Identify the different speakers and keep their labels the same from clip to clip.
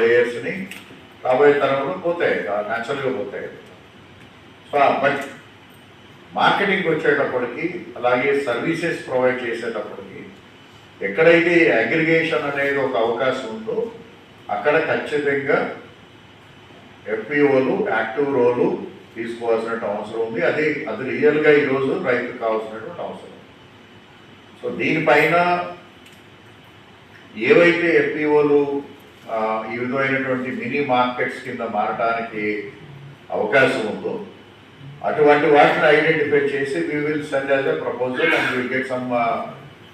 Speaker 1: లేయర్స్ని రాబోయే తరంలో పోతాయి, న్యాచురల్గా పోతాయి. సో బట్ మార్కెటింగ్ వచ్చేటప్పటికి, అలాగే సర్వీసెస్ ప్రొవైడ్ చేసేటప్పటికి ఎక్కడైతే అగ్రిగేషన్ అనేది ఒక అవకాశం ఉందో అక్కడ ఖచ్చితంగా ఎఫ్పిఓలు యాక్టివ్ రోలు తీసుకోవాల్సిన అవసరం ఉంది. అది రియల్గా ఈరోజు రైతుకు కావాల్సినటువంటి అవసరం. సో దీనిపైన ఏవైతే ఎఫ్పిఓలు ఈ విధమైనటువంటి మినీ మార్కెట్స్ కింద మారడానికి అవకాశం ఉందో అటువంటి వాటిని ఐడెంటిఫై చేసి we will send as a proposal and will get some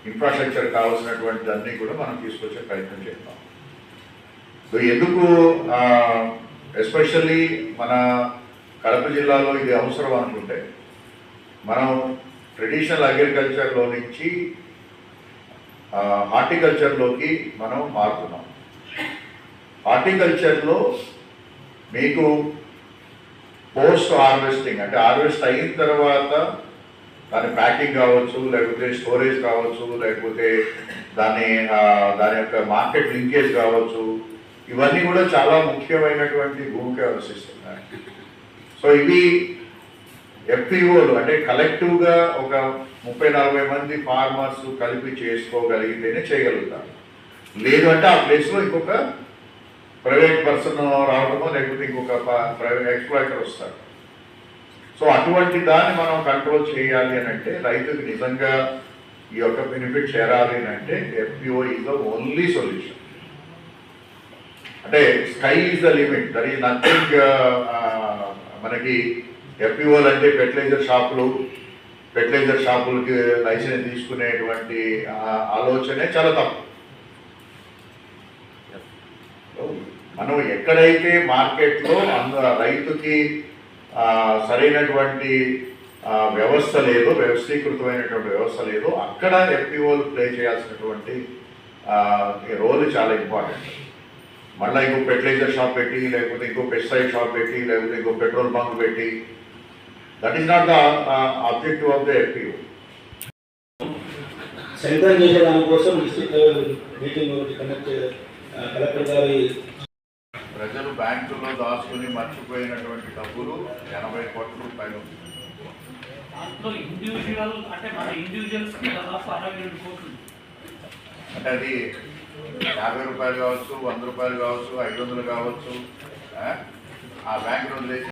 Speaker 1: infrastructure కావాల్సినటువంటి అన్నీ కూడా మనం తీసుకొచ్చే ప్రయత్నం చేస్తాం. సో ఎందుకు ఎస్పెషల్లీ మన కడప జిల్లాలో ఇది అవసరం అనుకుంటే, మనం ట్రెడిషనల్ అగ్రికల్చర్లో నుంచి హార్టికల్చర్లోకి మనం మారుతున్నాం. హార్టికల్చర్లో మీకు పోస్ట్ హార్వెస్టింగ్ అంటే హార్వెస్ట్ అయిన తర్వాత దాని ప్యాకింగ్ కావచ్చు, లేకపోతే స్టోరేజ్ కావచ్చు, లేకపోతే దాని యొక్క మార్కెట్ లింకేజ్ కావచ్చు, ఇవన్నీ కూడా చాలా ముఖ్యమైనటువంటి భూమిక వహిస్తున్నాయి. సో ఇవి ఎఫ్పిఓలు అంటే కలెక్టివ్గా ఒక 30-40 మంది ఫార్మర్స్ కలిపి చేసుకోగలిగితేనే చేయగలుగుతారు. లేదు అంటే ఆ ప్లేస్లో ఇంకొక ప్రైవేట్ పర్సన్ రావడమో, లేకపోతే ఇంకొక ప్రైవేట్ ఎక్స్ప్లాయిటర్ వస్తారు. సో అటువంటి దాన్ని మనం కంట్రోల్ చేయాలి అని అంటే, రైతుకి నిజంగా ఈ యొక్క బెనిఫిట్ చేరాలి అని అంటే FPO is the only solution. అంటే sky is the limit, there is nothing. మనకి ఎఫ్పిఓలు అంటే ఫెర్టిలైజర్ షాపులకి లైసెన్స్ తీసుకునేటువంటి ఆలోచనే చాలా తప్పు. మనం ఎక్కడైతే మార్కెట్లో రైతుకి సరైనటువంటి వ్యవస్థ లేదో, వ్యవస్థీకృతమైనటువంటి వ్యవస్థ లేదో, అక్కడ ఎఫ్పిఓలు ప్లే చేయాల్సినటువంటి రోల్ చాలా ఇంపార్టెంట్. మళ్ళీ ఇంకో ఫెర్టిలైజర్ షాప్ పెట్టి, లేకపోతే ఇంకో పెస్టిసైడ్ షాప్ పెట్టి, లేకపోతే ఇంకో పెట్రోల్ బంక్ పెట్టి, that is not the objective of the FPO.
Speaker 2: Centre చేసే దానికోసం district level meeting conduct collector గారి.
Speaker 1: ప్రజలు బ్యాంకుల్లో దాచుకుని మర్చిపోయినటువంటి డబ్బులు 80 కోట్ల రూపాయలు. అంటే అది 50 రూపాయలు కావచ్చు, 100 రూపాయలు కావచ్చు, 500 కావచ్చు, ఆ బ్యాంకులో వదిలేసి